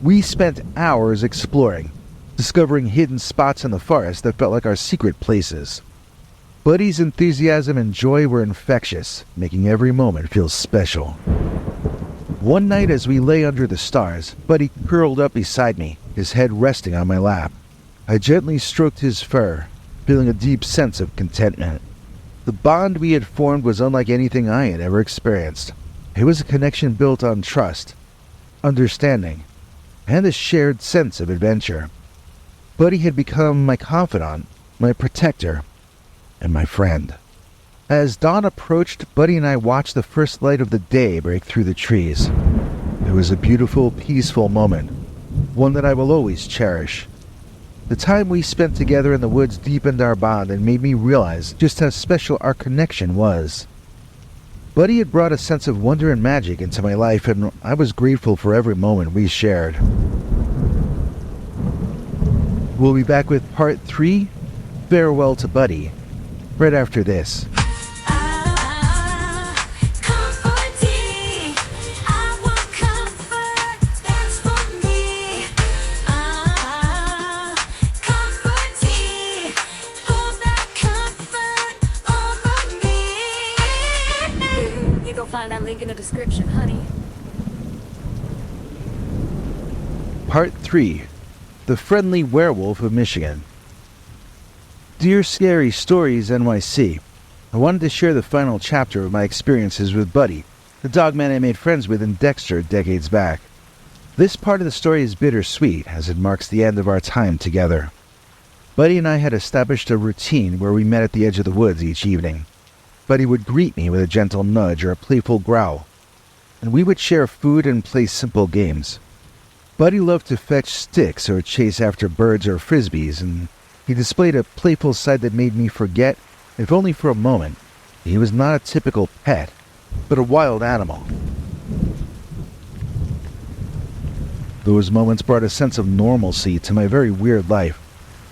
We spent hours exploring, discovering hidden spots in the forest that felt like our secret places. Buddy's enthusiasm and joy were infectious, making every moment feel special. One night as we lay under the stars, Buddy curled up beside me, his head resting on my lap. I gently stroked his fur, feeling a deep sense of contentment. The bond we had formed was unlike anything I had ever experienced. It was a connection built on trust, understanding, and a shared sense of adventure. Buddy had become my confidant, my protector, and my friend. As dawn approached, Buddy and I watched the first light of the day break through the trees. It was a beautiful, peaceful moment, one that I will always cherish. The time we spent together in the woods deepened our bond and made me realize just how special our connection was. Buddy had brought a sense of wonder and magic into my life, and I was grateful for every moment we shared. We'll be back with part 3, Farewell to Buddy, right after this. Find that link in the description, honey. Part 3, The Friendly Werewolf of Michigan. Dear Scary Stories NYC, I wanted to share the final chapter of my experiences with Buddy, the dogman I made friends with in Dexter decades back. This part of the story is bittersweet, as it marks the end of our time together. Buddy and I had established a routine where we met at the edge of the woods each evening. Buddy would greet me with a gentle nudge or a playful growl, and we would share food and play simple games. Buddy loved to fetch sticks or chase after birds or frisbees, and he displayed a playful side that made me forget, if only for a moment, he was not a typical pet, but a wild animal. Those moments brought a sense of normalcy to my very weird life,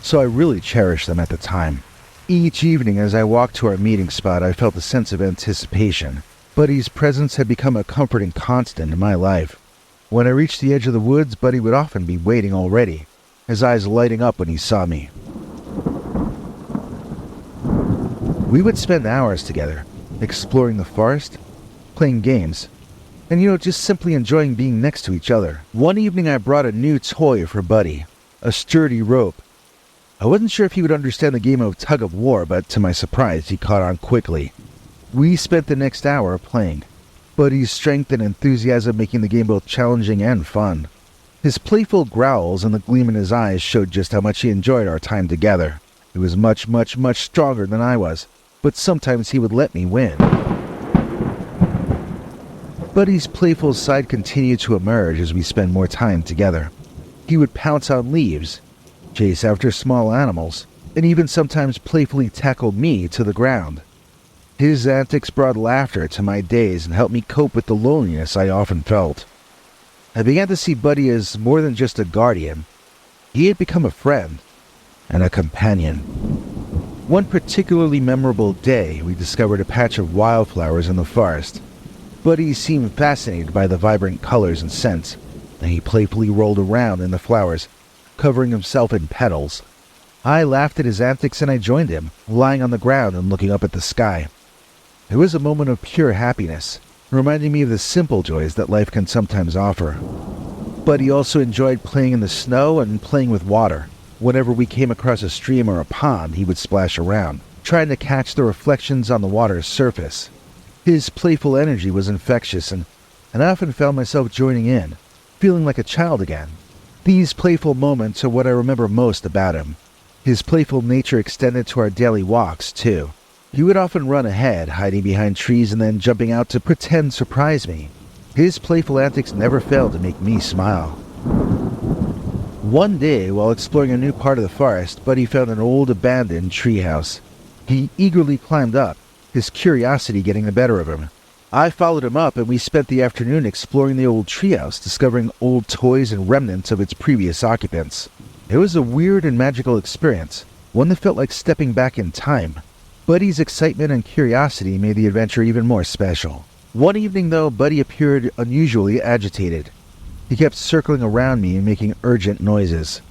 so I really cherished them at the time. Each evening as I walked to our meeting spot, I felt a sense of anticipation. Buddy's presence had become a comforting constant in my life. When I reached the edge of the woods, Buddy would often be waiting already, his eyes lighting up when he saw me. We would spend hours together, exploring the forest, playing games, and just simply enjoying being next to each other. One evening I brought a new toy for Buddy, a sturdy rope. I wasn't sure if he would understand the game of tug-of-war, but to my surprise, he caught on quickly. We spent the next hour playing, Buddy's strength and enthusiasm making the game both challenging and fun. His playful growls and the gleam in his eyes showed just how much he enjoyed our time together. He was much, much, much stronger than I was, but sometimes he would let me win. Buddy's playful side continued to emerge as we spent more time together. He would pounce on leaves, chase after small animals, and even sometimes playfully tackle me to the ground. His antics brought laughter to my days and helped me cope with the loneliness I often felt. I began to see Buddy as more than just a guardian. He had become a friend and a companion. One particularly memorable day, we discovered a patch of wildflowers in the forest. Buddy seemed fascinated by the vibrant colors and scents, and he playfully rolled around in the flowers, covering himself in petals. I laughed at his antics and I joined him, lying on the ground and looking up at the sky. It was a moment of pure happiness, reminding me of the simple joys that life can sometimes offer. Buddy also enjoyed playing in the snow and playing with water. Whenever we came across a stream or a pond, he would splash around, trying to catch the reflections on the water's surface. His playful energy was infectious, and I often found myself joining in, feeling like a child again. These playful moments are what I remember most about him. His playful nature extended to our daily walks, too. He would often run ahead, hiding behind trees and then jumping out to pretend surprise me. His playful antics never failed to make me smile. One day, while exploring a new part of the forest, Buddy found an old abandoned treehouse. He eagerly climbed up, his curiosity getting the better of him. I followed him up and we spent the afternoon exploring the old treehouse, discovering old toys and remnants of its previous occupants. It was a weird and magical experience, one that felt like stepping back in time. Buddy's excitement and curiosity made the adventure even more special. One evening, though, Buddy appeared unusually agitated. He kept circling around me and making urgent noises.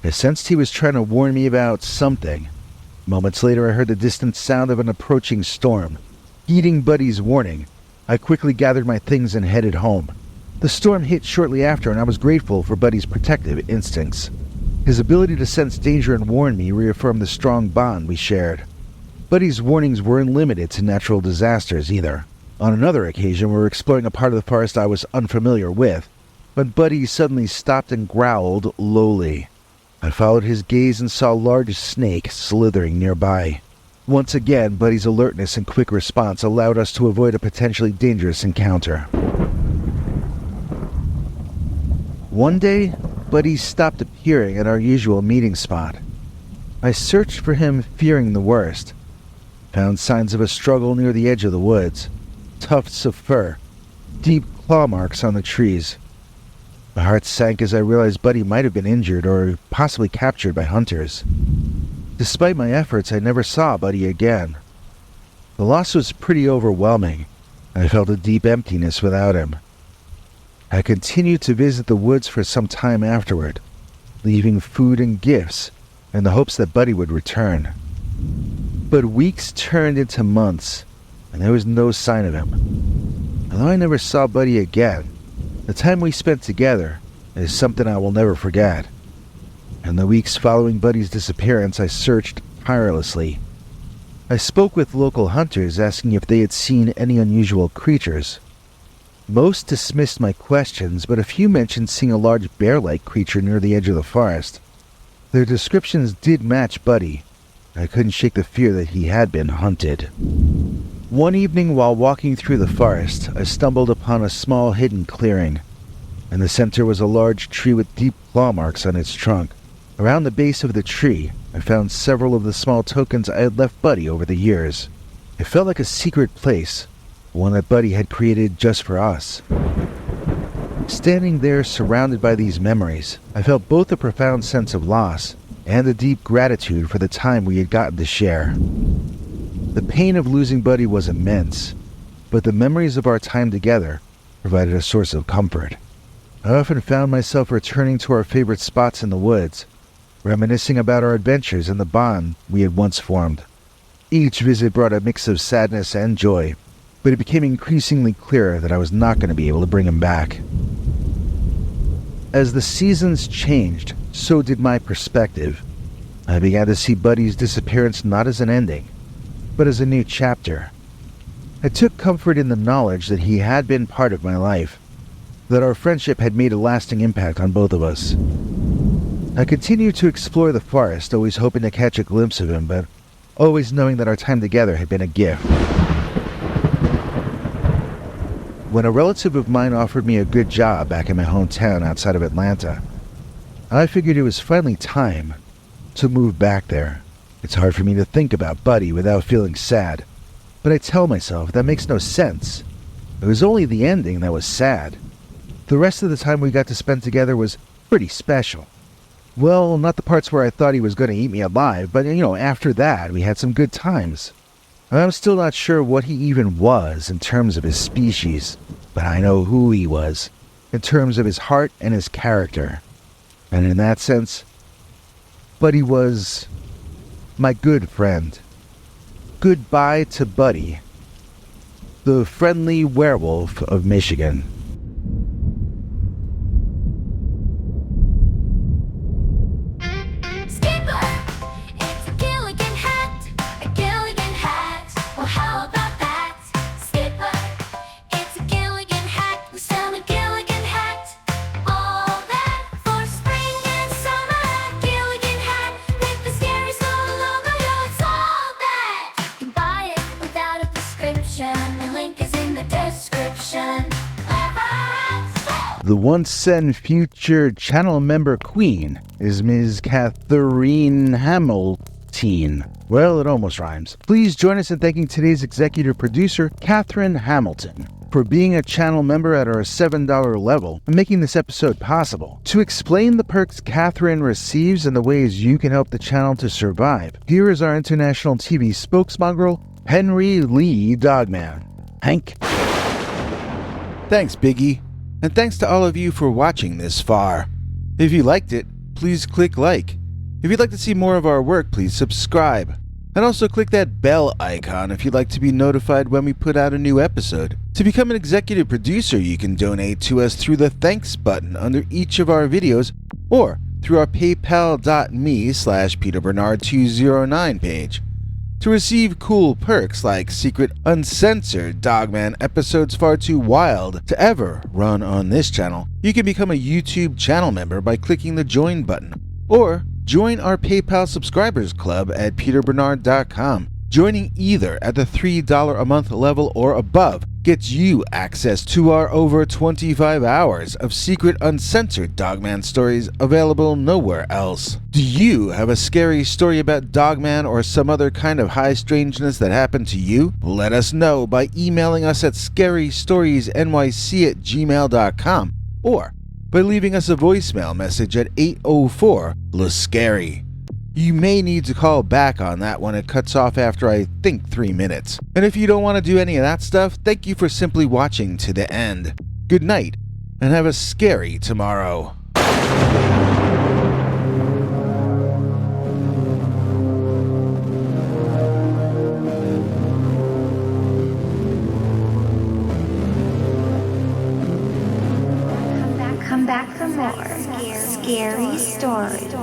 I sensed he was trying to warn me about something. Moments later, I heard the distant sound of an approaching storm. Heeding Buddy's warning, I quickly gathered my things and headed home. The storm hit shortly after, and I was grateful for Buddy's protective instincts. His ability to sense danger and warn me reaffirmed the strong bond we shared. Buddy's warnings weren't limited to natural disasters either. On another occasion, we were exploring a part of the forest I was unfamiliar with, when Buddy suddenly stopped and growled lowly. I followed his gaze and saw a large snake slithering nearby. Once again, Buddy's alertness and quick response allowed us to avoid a potentially dangerous encounter. One day, Buddy stopped appearing at our usual meeting spot. I searched for him, fearing the worst. Found signs of a struggle near the edge of the woods. Tufts of fur, deep claw marks on the trees. My heart sank as I realized Buddy might have been injured or possibly captured by hunters. Despite my efforts, I never saw Buddy again. The loss was pretty overwhelming. I felt a deep emptiness without him. I continued to visit the woods for some time afterward, leaving food and gifts in the hopes that Buddy would return. But weeks turned into months, and there was no sign of him. Although I never saw Buddy again, the time we spent together is something I will never forget. In the weeks following Buddy's disappearance, I searched tirelessly. I spoke with local hunters asking if they had seen any unusual creatures. Most dismissed my questions, but a few mentioned seeing a large bear-like creature near the edge of the forest. Their descriptions did match Buddy. I couldn't shake the fear that he had been hunted. One evening while walking through the forest, I stumbled upon a small hidden clearing. In the center was a large tree with deep claw marks on its trunk. Around the base of the tree, I found several of the small tokens I had left Buddy over the years. It felt like a secret place, one that Buddy had created just for us. Standing there surrounded by these memories, I felt both a profound sense of loss and a deep gratitude for the time we had gotten to share. The pain of losing Buddy was immense, but the memories of our time together provided a source of comfort. I often found myself returning to our favorite spots in the woods, reminiscing about our adventures and the bond we had once formed. Each visit brought a mix of sadness and joy, but it became increasingly clear that I was not going to be able to bring him back. As the seasons changed, so did my perspective. I began to see Buddy's disappearance not as an ending, but as a new chapter. I took comfort in the knowledge that he had been part of my life, that our friendship had made a lasting impact on both of us. I continued to explore the forest, always hoping to catch a glimpse of him, but always knowing that our time together had been a gift. when a relative of mine offered me a good job back in my hometown outside of Atlanta. I figured it was finally time to move back there. It's hard for me to think about Buddy without feeling sad, but I tell myself that makes no sense. It was only the ending that was sad. The rest of the time we got to spend together was pretty special. Well, not the parts where I thought he was going to eat me alive, but after that we had some good times. I'm still not sure what he even was in terms of his species, but I know who he was, in terms of his heart and his character. And in that sense, Buddy was my good friend. Goodbye to Buddy, the friendly werewolf of Michigan. Skipper, it's a Gilligan hat, a Gilligan hat. Well, how about that? Skipper, it's a Gilligan hat. We sell a Gilligan hat. All that for spring and summer. Gilligan hat with the scary skull logo. Yeah, it's all that. You can buy it without a prescription. The link is in the description. The once and future channel member queen is Ms. Catherine Hamilton. Well, it almost rhymes. Please join us in thanking today's executive producer, Catherine Hamilton, for being a channel member at our $7 level and making this episode possible. To explain the perks Catherine receives and the ways you can help the channel to survive, here is our international TV spokesmongrel, Henry Lee Dogman. Hank. Thanks, Biggie. And thanks to all of you for watching this far. If you liked it, please click like. If you'd like to see more of our work, please subscribe. And also click that bell icon if you'd like to be notified when we put out a new episode. To become an executive producer, you can donate to us through the thanks button under each of our videos or through our paypal.me/PeterBernard209 page. To receive cool perks like secret uncensored Dogman episodes far too wild to ever run on this channel, you can become a YouTube channel member by clicking the join button, or join our PayPal subscribers club at peterbernard.com. Joining either at the $3 a month level or above gets you access to our over 25 hours of secret uncensored Dogman stories available nowhere else. Do you have a scary story about Dogman or some other kind of high strangeness that happened to you? Let us know by emailing us at scarystoriesnyc@gmail.com or by leaving us a voicemail message at 804-LA-SCARY. You may need to call back on that when it cuts off after I think 3 minutes. And if you don't want to do any of that stuff, thank you for simply watching to the end. Good night, and have a scary tomorrow. Come back for more scary stories.